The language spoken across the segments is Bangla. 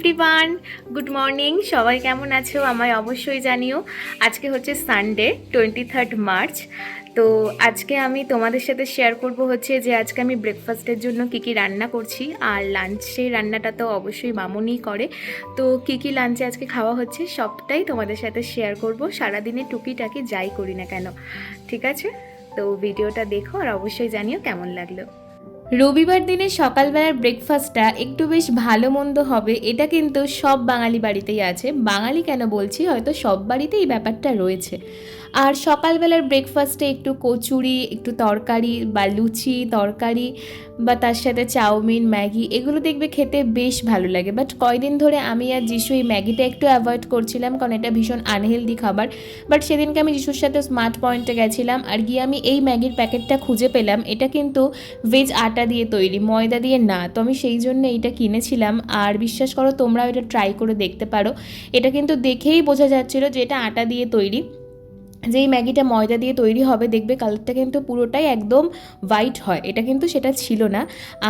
Everyone, good morning. সবাই কেমন আছো আমায় অবশ্যই জানিও। আজকে হচ্ছে সানডে 23 মার্চ। তো আজকে আমি তোমাদের সাথে শেয়ার করব হচ্ছে যে আজকে আমি ব্রেকফাস্টের জন্য কী কী রান্না করছি, আর লাঞ্চের রান্নাটা তো অবশ্যই মামুনিই করে। তো কী কী লাঞ্চে আজকে খাওয়া হচ্ছে সবটাই তোমাদের সাথে শেয়ার করব, সারাদিনে টুকিটাকি যাই করি না কেন। ঠিক আছে, তো ভিডিওটা দেখো আর অবশ্যই জানিও কেমন লাগলো। রবিবার দিনে সকালবেলার ব্রেকফাস্টটা একটু বেশ ভালো মন্দ হবে, এটা কিন্তু সব বাঙালি বাড়িতেই আছে। বাঙালি কেন বলছি, হয়তো সব বাড়িতেই এই ব্যাপারটা রয়েছে। আর সকালবেলার ব্রেকফাস্টে একটু কচুরি, একটু তরকারি বা লুচি তরকারি বা তার সাথে চাউমিন, ম্যাগি, এগুলো দেখবে খেতে বেশ ভালো লাগে। বাট কয়দিন ধরে আমি আর যিশু এই ম্যাগিটা একটু অ্যাভয়েড করছিলাম, কারণ এটা ভীষণ আনহেলদি খাবার। বাট সেদিনকে আমি যিশুর সাথে স্মার্ট পয়েন্টে গেছিলাম, আর গিয়ে আমি এই ম্যাগির প্যাকেটটা খুঁজে পেলাম। এটা কিন্তু ভেজ আটা দিয়ে তৈরি, ময়দা দিয়ে না। তো আমি সেই জন্য এইটা কিনেছিলাম, আর বিশ্বাস করো তোমরাও এটা ট্রাই করে দেখতে পারো। এটা কিন্তু দেখেই বোঝা যাচ্ছিলো যে এটা আটা দিয়ে তৈরি। যেই ম্যাগিটা ময়দা দিয়ে তৈরি হবে দেখবে কালারটা কিন্তু পুরোটাই একদম হোয়াইট হয়, এটা কিন্তু সেটা ছিল না।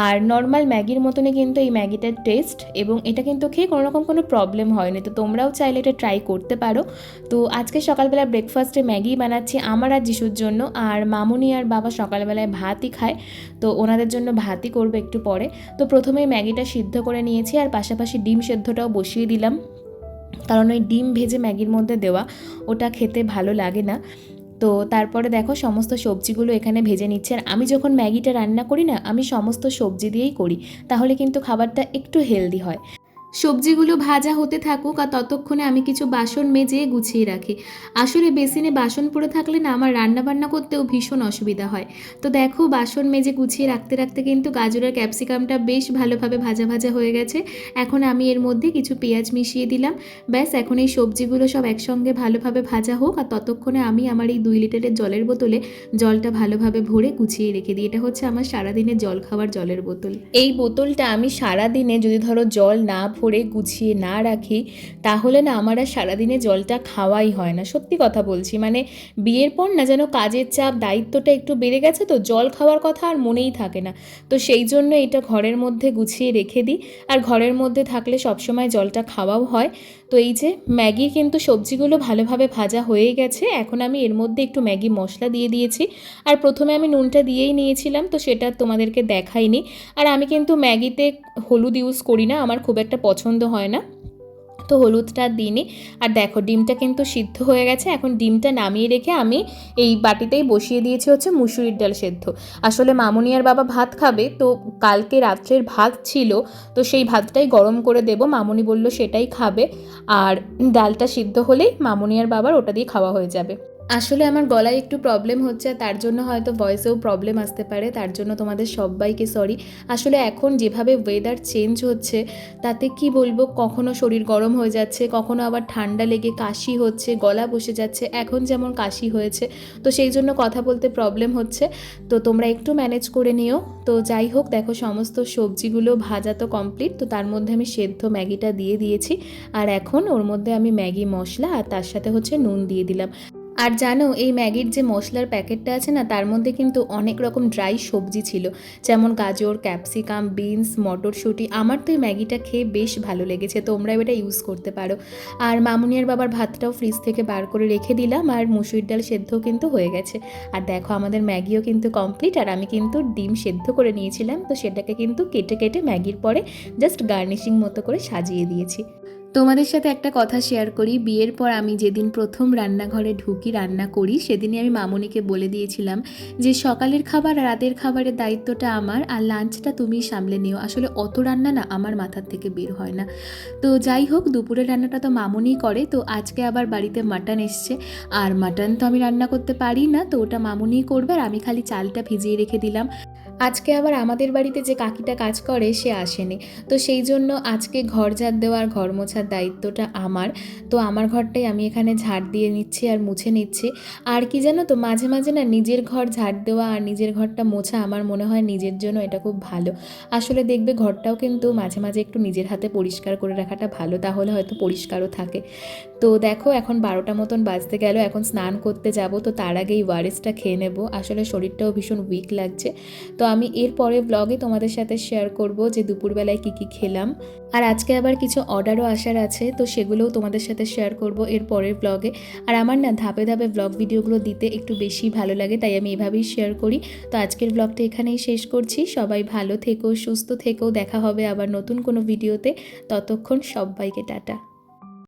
আর নর্মাল ম্যাগির মতনই কিন্তু এই ম্যাগিটার টেস্ট, এবং এটা কিন্তু খেয়ে কোনো রকম কোনো প্রবলেম হয়নি। তো তোমরাও চাইলে এটা ট্রাই করতে পারো। তো আজকে সকালবেলা ব্রেকফাস্টে ম্যাগি বানাচ্ছি আমার আর যিশুর জন্য, আর মামুনি আর বাবা সকালবেলায় ভাতই খায়, তো ওনাদের জন্য ভাতই করবো একটু পরে। তো প্রথমেই ম্যাগিটা সিদ্ধ করে নিয়েছি, আর পাশাপাশি ডিম সেদ্ধটাও বসিয়ে দিলাম, কারণ ওই ডিম ভেজে ম্যাগির মধ্যে দেওয়া ওটা খেতে ভালো লাগে না। তো তারপরে দেখো সমস্ত সবজিগুলো এখানে ভেজে নিচ্ছে। আর আমি যখন ম্যাগিটা রান্না করি না, আমি সমস্ত সবজি দিয়েই করি, তাহলে কিন্তু খাবারটা একটু হেলদি হয়। সবজিগুলো ভাজা হতে থাকুক, আর ততক্ষণে আমি কিছু বাসন মেজে গুছিয়ে রাখি। আসলে বেসিনে বাসন পড়ে থাকলে না আমার রান্না বান্না করতেও ভীষণ অসুবিধা হয়। তো দেখো বাসন মেজে গুছিয়ে রাখতে রাখতে কিন্তু গাজরের ক্যাপসিকামটা বেশ ভালোভাবে ভাজা ভাজা হয়ে গেছে। এখন আমি এর মধ্যে কিছু পেঁয়াজ মিশিয়ে দিলাম। ব্যাস, এখন এই সবজিগুলো সব একসঙ্গে ভালোভাবে ভাজা হোক, আর ততক্ষণে আমি আমার এই 2 লিটারের জলের বোতলে জলটা ভালোভাবে ভরে গুছিয়ে রেখে দিই। এটা হচ্ছে আমার সারাদিনের জল খাওয়ার জলের বোতল। এই বোতলটা আমি সারাদিনে যদি ধরো জল না ভরে গুছিয়ে না রাখি, তাহলে না আমার আর সারাদিনে জলটা খাওয়াই হয় না। সত্যি কথা বলছি, মানে বিয়ের পর না যেন কাজের চাপ দায়িত্বটা একটু বেড়ে গেছে, তো জল খাওয়ার কথা আর মনেই থাকে না। তো সেই জন্য এটা ঘরের মধ্যে গুছিয়ে রেখে দিই, আর ঘরের মধ্যে থাকলে সবসময় জলটা খাওয়াও হয়। তো এই যে ম্যাগি কিন্তু সবজিগুলো ভালোভাবে ভাজা হয়ে গেছে, এখন আমি এর মধ্যে একটু ম্যাগি মশলা দিয়ে দিয়েছি। আর প্রথমে আমি নুনটা দিয়েই নিয়েছিলাম, তো সেটা তোমাদেরকে দেখাইনি। আর আমি কিন্তু ম্যাগিতে হলুদ ইউজ করি না, আমার খুব একটা পছন্দ হয় না, তো হলুদটা দিইনি। আর দেখো ডিমটা কিন্তু সিদ্ধ হয়ে গেছে। এখন ডিমটা নামিয়ে রেখে আমি এই বাটিতেই বসিয়ে দিয়েছি হচ্ছে মুসুরির ডাল সেদ্ধ। আসলে মামুনি আর বাবা ভাত খাবে, তো কালকে রাত্রের ভাত ছিল, তো সেই ভাতটাই গরম করে দেব। মামুনি বলল সেটাই খাবে, আর ডালটা সিদ্ধ হলেই মামুনি আর বাবার ওটা দিয়ে খাওয়া হয়ে যাবে। আসলে আমার গলায় একটু প্রবলেম হচ্ছে, তার জন্য হয়তো ভয়েসেও প্রবলেম আসতে পারে, তার জন্য তোমাদের সবাইকে সরি। আসলে এখন যেভাবে ওয়েদার চেঞ্জ হচ্ছে, তাতে কি বলবো, কখনো শরীর গরম হয়ে যাচ্ছে, কখনো আবার ঠান্ডা লেগে কাশি হচ্ছে, গলা বসে যাচ্ছে, এখন যেমন কাশি হয়েছে, তো সেই জন্য কথা বলতে প্রবলেম হচ্ছে। তো তোমরা একটু ম্যানেজ করে নিও। তো যাই হোক, দেখো সমস্ত সবজিগুলো ভাজা তো কমপ্লিট, তো তার মধ্যে আমি সেদ্ধ ম্যাগিটা দিয়ে দিয়েছি, আর এখন ওর মধ্যে আমি ম্যাগি মশলা আর তার সাথে হচ্ছে নুন দিয়ে দিলাম। আর জানো এই ম্যাগির যে মশলার প্যাকেটটা আছে না, তার মধ্যে কিন্তু অনেক রকম ড্রাই সবজি ছিল, যেমন গাজর, ক্যাপসিকাম, বিনস, মটরশুঁটি। আমার তো এই ম্যাগিটা খেয়ে বেশ ভালো লেগেছে, তোমরাও এটা ইউজ করতে পারো। আর মামুনিয়ার বাবার ভাতটাও ফ্রিজ থেকে বার করে রেখে দিলাম, আর মুসুরির ডাল সেদ্ধও কিন্তু হয়ে গেছে। আর দেখো আমাদের ম্যাগিও কিন্তু কমপ্লিট, আর আমি কিন্তু ডিম সেদ্ধ করে নিয়েছিলাম, তো সেটাকে কিন্তু কেটে কেটে ম্যাগির পরে জাস্ট গার্নিশিং মতো করে সাজিয়ে দিয়েছি। তোমাদের সাথে একটা কথা শেয়ার করি, বিয়ের পর আমি যেদিন প্রথম রান্নাঘরে ঢুকি রান্না করি, সেদিনই আমি মামুনিকে বলে দিয়েছিলাম যে সকালের খাবার আর রাতের খাবারের দায়িত্বটা আমার, আর লাঞ্চটা তুমিই সামলে নিও। আসলে অত রান্না না আমার মাথার থেকে বের হয় না। তো যাই হোক, দুপুরের রান্নাটা তো মামুনিই করে। তো আজকে আবার বাড়িতে মাটন এসছে, আর মাটন তো আমি রান্না করতে পারি না, তো ওটা মামুনিই করবে, আর আমি খালি চালটা ভিজিয়ে রেখে দিলাম। আজকে আবার আমাদের বাড়িতে যে কাকিটা কাজ করে সে আসেনি, তো সেই জন্য আজকে ঘর ঝাড় দেওয়া আর ঘর মোছার দায়িত্বটা আমার। তো আমার ঘরটাই আমি এখানে ঝাড় দিয়ে নিচ্ছি আর মুছে নিচ্ছি। আর কি জানো তো, মাঝে মাঝে না নিজের ঘর ঝাড় দেওয়া আর নিজের ঘরটা মোছা আমার মনে হয় নিজের জন্য এটা খুব ভালো। আসলে দেখবে ঘরটাও কিন্তু মাঝে মাঝে একটু নিজের হাতে পরিষ্কার করে রাখাটা ভালো, তাহলে হয়তো পরিষ্কারও থাকে। তো দেখো এখন 12টা মতন বাজতে গেল, এখন স্নান করতে যাব, তো তার আগেই ওয়ারেসটা খেয়ে নেব। আসলে শরীরটাও ভীষণ উইক লাগছে। তো আমি এর পরের ব্লগে তোমাদের সাথে শেয়ার করব যে দুপুরবেলায় কী কী খেলাম। আর আজকে আবার কিছু অর্ডারও আসার আছে, তো সেগুলোও তোমাদের সাথে শেয়ার করব এর পরের ব্লগে। আর আমার না ধাপে ধাপে ব্লগ ভিডিওগুলো দিতে একটু বেশি ভালো লাগে, তাই আমি এভাবেই শেয়ার করি। তো আজকের ব্লগটা এখানেই শেষ করছি। সবাই ভালো থেকো, সুস্থ থেকো, দেখা হবে আবার নতুন কোনো ভিডিওতে। ততক্ষণ সবাইকে টাটা।